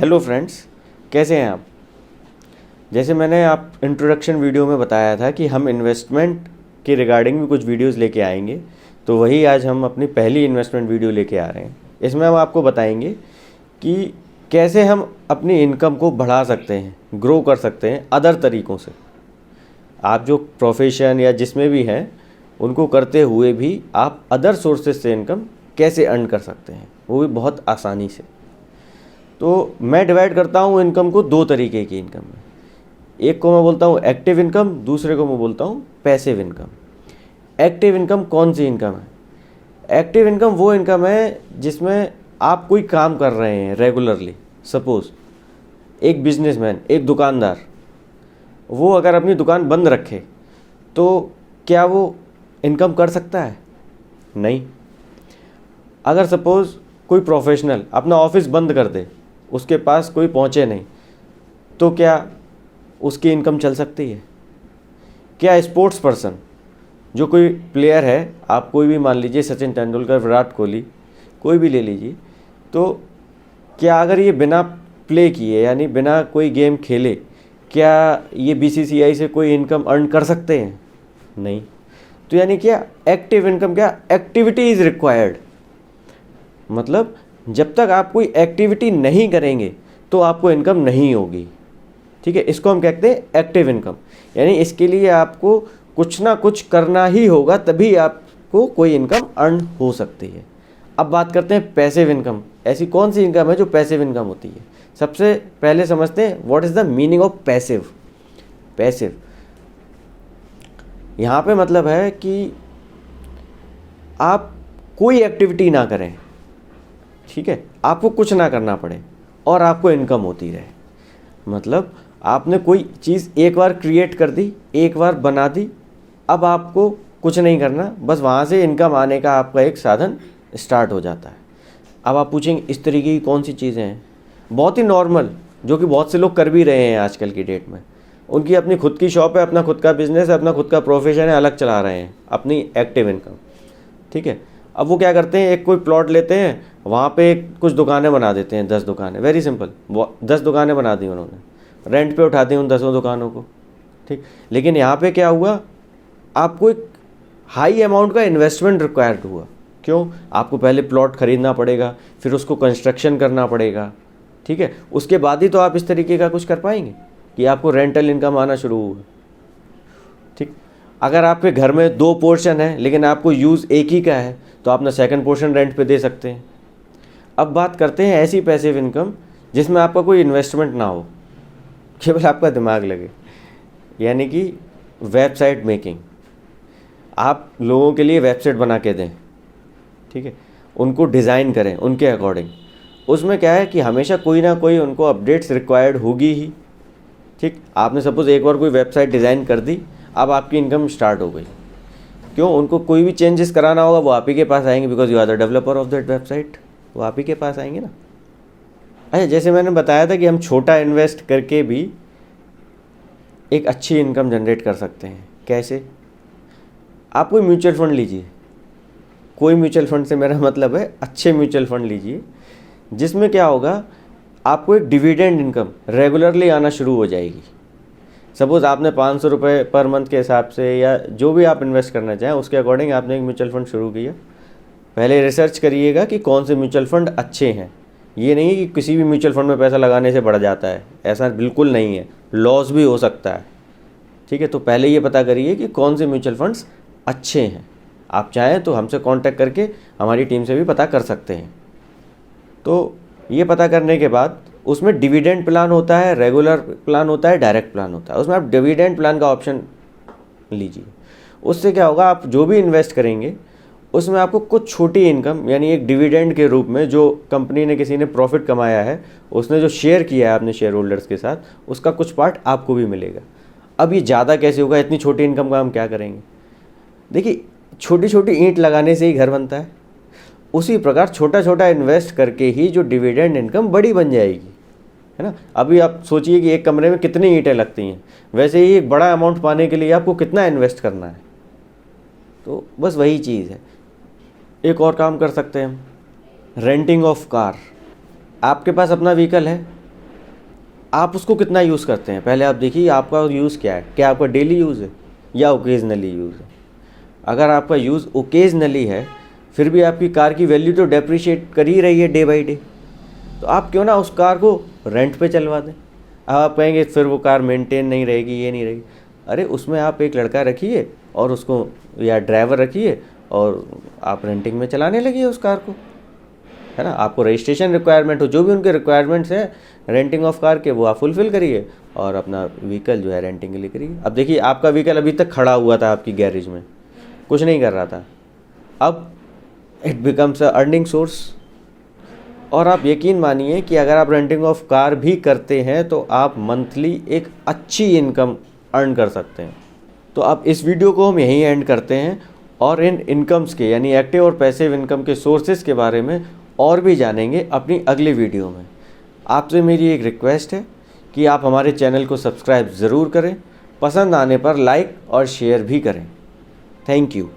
Hello friends, कैसे हैं आप। जैसे मैंने आप इंट्रोडक्शन वीडियो में बताया था कि हम इन्वेस्टमेंट के रिगार्डिंग भी कुछ वीडियोस लेके आएंगे, तो वही आज हम अपनी पहली इन्वेस्टमेंट वीडियो लेके आ रहे हैं। इसमें हम आपको बताएंगे कि कैसे हम अपनी इनकम को बढ़ा सकते हैं, ग्रो कर सकते हैं अदर तरीक़ों से। आप जो प्रोफेशन या जिसमें भी हैं उनको करते हुए भी आप अदर सोर्सेज से इनकम कैसे अर्न कर सकते हैं, वो भी बहुत आसानी से। तो मैं डिवाइड करता हूँ इनकम को दो तरीके की इनकम में। एक को मैं बोलता हूँ एक्टिव इनकम, दूसरे को मैं बोलता हूँ पैसिव इनकम। एक्टिव इनकम कौन सी इनकम है? एक्टिव इनकम वो इनकम है जिसमें आप कोई काम कर रहे हैं रेगुलरली। सपोज़ एक बिजनेसमैन, एक दुकानदार, वो अगर अपनी दुकान बंद रखे तो क्या वो इनकम कर सकता है? नहीं। अगर सपोज़ कोई प्रोफेशनल अपना ऑफिस बंद कर दे, उसके पास कोई पहुँचे नहीं, तो क्या उसकी इनकम चल सकती है? क्या स्पोर्ट्स पर्सन, जो कोई प्लेयर है, आप कोई भी मान लीजिए, सचिन तेंदुलकर, विराट कोहली, कोई भी ले लीजिए, तो क्या अगर ये बिना प्ले किए यानी बिना कोई गेम खेले, क्या ये बीसीसीआई से कोई इनकम अर्न कर सकते हैं? नहीं। तो यानी क्या एक्टिव इनकम, क्या एक्टिविटी इज़ रिक्वायर्ड। मतलब जब तक आप कोई एक्टिविटी नहीं करेंगे तो आपको इनकम नहीं होगी। ठीक है, इसको हम कहते हैं एक्टिव इनकम। यानी इसके लिए आपको कुछ ना कुछ करना ही होगा, तभी आपको कोई इनकम अर्न हो सकती है। अब बात करते हैं पैसिव इनकम। ऐसी कौन सी इनकम है जो पैसिव इनकम होती है? सबसे पहले समझते हैं what is the meaning of passive. Passive यहाँ पे मतलब है कि आप कोई एक्टिविटी ना करें, ठीक है, आपको कुछ ना करना पड़े और आपको इनकम होती रहे। मतलब आपने कोई चीज़ एक बार क्रिएट कर दी, एक बार बना दी, अब आपको कुछ नहीं करना, बस वहाँ से इनकम आने का आपका एक साधन स्टार्ट हो जाता है। अब आप पूछेंगे इस तरीके की कौन सी चीज़ें हैं? बहुत ही नॉर्मल, जो कि बहुत से लोग कर भी रहे हैं आजकल की डेट में। उनकी अपनी खुद की शॉप है, अपना खुद का बिजनेस है, अपना खुद का प्रोफेशन है, अलग चला रहे हैं अपनी एक्टिव इनकम। ठीक है, अब वो क्या करते हैं, एक कोई प्लॉट लेते हैं, वहाँ पे कुछ दुकानें बना देते हैं, 10 दुकानें। वेरी सिंपल, 10 दुकानें बना दी उन्होंने, रेंट पे उठा दी उन 10 दुकानों को। ठीक, लेकिन यहाँ पे क्या हुआ, आपको एक हाई अमाउंट का इन्वेस्टमेंट रिक्वायर्ड हुआ। क्यों? आपको पहले प्लॉट खरीदना पड़ेगा, फिर उसको कंस्ट्रक्शन करना पड़ेगा। ठीक है, उसके बाद ही तो आप इस तरीके का कुछ कर पाएंगे कि आपको रेंटल इनकम आना शुरू होगा। ठीक, अगर आपके घर में 2 पोर्शन है लेकिन आपको यूज़ एक ही का है, तो आप ना सेकंड पोर्शन रेंट पे दे सकते हैं। अब बात करते हैं ऐसी पैसिव इनकम जिसमें आपका कोई इन्वेस्टमेंट ना हो, केवल आपका दिमाग लगे। यानी कि वेबसाइट मेकिंग। आप लोगों के लिए वेबसाइट बना के दें, ठीक है, उनको डिज़ाइन करें उनके अकॉर्डिंग। उसमें क्या है कि हमेशा कोई ना कोई उनको अपडेट्स रिक्वायर्ड होगी ही। ठीक, आपने सपोज़ एक बार कोई वेबसाइट डिज़ाइन कर दी, अब आपकी इनकम स्टार्ट हो गई। क्यों? उनको कोई भी चेंजेस कराना होगा, वो आप ही के पास आएंगे, because you are the developer of that website. वो आप ही के पास आएंगे ना। अच्छा, जैसे मैंने बताया था कि हम छोटा इन्वेस्ट करके भी एक अच्छी इनकम जनरेट कर सकते हैं। कैसे? आप कोई म्यूचुअल फंड लीजिए, कोई म्यूचुअल फंड से मेरा मतलब है अच्छे म्यूचुअल फंड लीजिए, जिसमें क्या होगा, आपको एक डिविडेंड इनकम रेगुलरली आना शुरू हो जाएगी। सपोज़ आपने 500 रुपये पर मंथ के हिसाब से या जो भी आप इन्वेस्ट करना चाहें उसके अकॉर्डिंग आपने एक म्यूचुअल फंड शुरू किया। पहले रिसर्च करिएगा कि कौन से म्यूचुअल फंड अच्छे हैं। ये नहीं कि किसी भी म्यूचुअल फंड में पैसा लगाने से बढ़ जाता है, ऐसा बिल्कुल नहीं है, लॉस भी हो सकता है। ठीक है, तो पहले ये पता करिए कि कौन से म्यूचुअल फंड्स अच्छे हैं। आप चाहें तो हमसे कांटेक्ट करके हमारी टीम से भी पता कर सकते हैं। तो ये पता करने के बाद उसमें डिविडेंड प्लान होता है, रेगुलर प्लान होता है, डायरेक्ट प्लान होता है। उसमें आप डिविडेंड प्लान का ऑप्शन लीजिए। उससे क्या होगा, आप जो भी इन्वेस्ट करेंगे उसमें आपको कुछ छोटी इनकम, यानी एक डिविडेंड के रूप में, जो कंपनी ने, किसी ने प्रॉफिट कमाया है, उसने जो शेयर किया है अपने शेयर होल्डर्स के साथ, उसका कुछ पार्ट आपको भी मिलेगा। अब ये ज़्यादा कैसे होगा? इतनी छोटी इनकम का हम क्या करेंगे? देखिए, छोटी छोटी ईंट लगाने से ही घर बनता है। उसी प्रकार छोटा छोटा इन्वेस्ट करके ही जो डिविडेंड इनकम बड़ी बन जाएगी, है ना। अभी आप सोचिए कि एक कमरे में कितनी ईंटें लगती हैं, वैसे ही एक बड़ा अमाउंट पाने के लिए आपको कितना इन्वेस्ट करना है। तो बस वही चीज़ है। एक और काम कर सकते हैं हम, रेंटिंग ऑफ कार। आपके पास अपना व्हीकल है, आप उसको कितना यूज़ करते हैं, पहले आप देखिए आपका यूज़ क्या है, क्या आपका डेली यूज़ है या ओकेजनली यूज़ है। अगर आपका यूज़ ओकेजनली है फिर भी आपकी कार की वैल्यू तो डेप्रिशिएट कर ही रही है डे बाई डे, तो आप क्यों ना उस कार को रेंट पे चलवा दें। अब आप कहेंगे फिर वो कार मेंटेन नहीं रहेगी, ये नहीं रहेगी। अरे उसमें आप एक लड़का रखिए और उसको, या ड्राइवर रखिए और आप रेंटिंग में चलाने लगिए उस कार को, है ना। आपको रजिस्ट्रेशन रिक्वायरमेंट हो, जो भी उनके रिक्वायरमेंट्स हैं रेंटिंग ऑफ कार के, वो आप फुलफ़िल करिए और अपना व्हीकल जो है रेंटिंग के लिए करिए। अब देखिए आपका व्हीकल अभी तक खड़ा हुआ था आपकी गैरेज में, कुछ नहीं कर रहा था, अब it becomes a earning source. और आप यकीन मानिए कि अगर आप रेंटिंग ऑफ कार भी करते हैं तो आप मंथली एक अच्छी इनकम अर्न कर सकते हैं। तो अब इस वीडियो को हम यहीं एंड करते हैं और इन इनकम्स के यानी एक्टिव और पैसिव इनकम के सोर्सेज के बारे में और भी जानेंगे अपनी अगली वीडियो में। आपसे मेरी एक रिक्वेस्ट है कि आप हमारे चैनल को सब्सक्राइब ज़रूर करें, पसंद आने पर लाइक और शेयर भी करें। Thank you.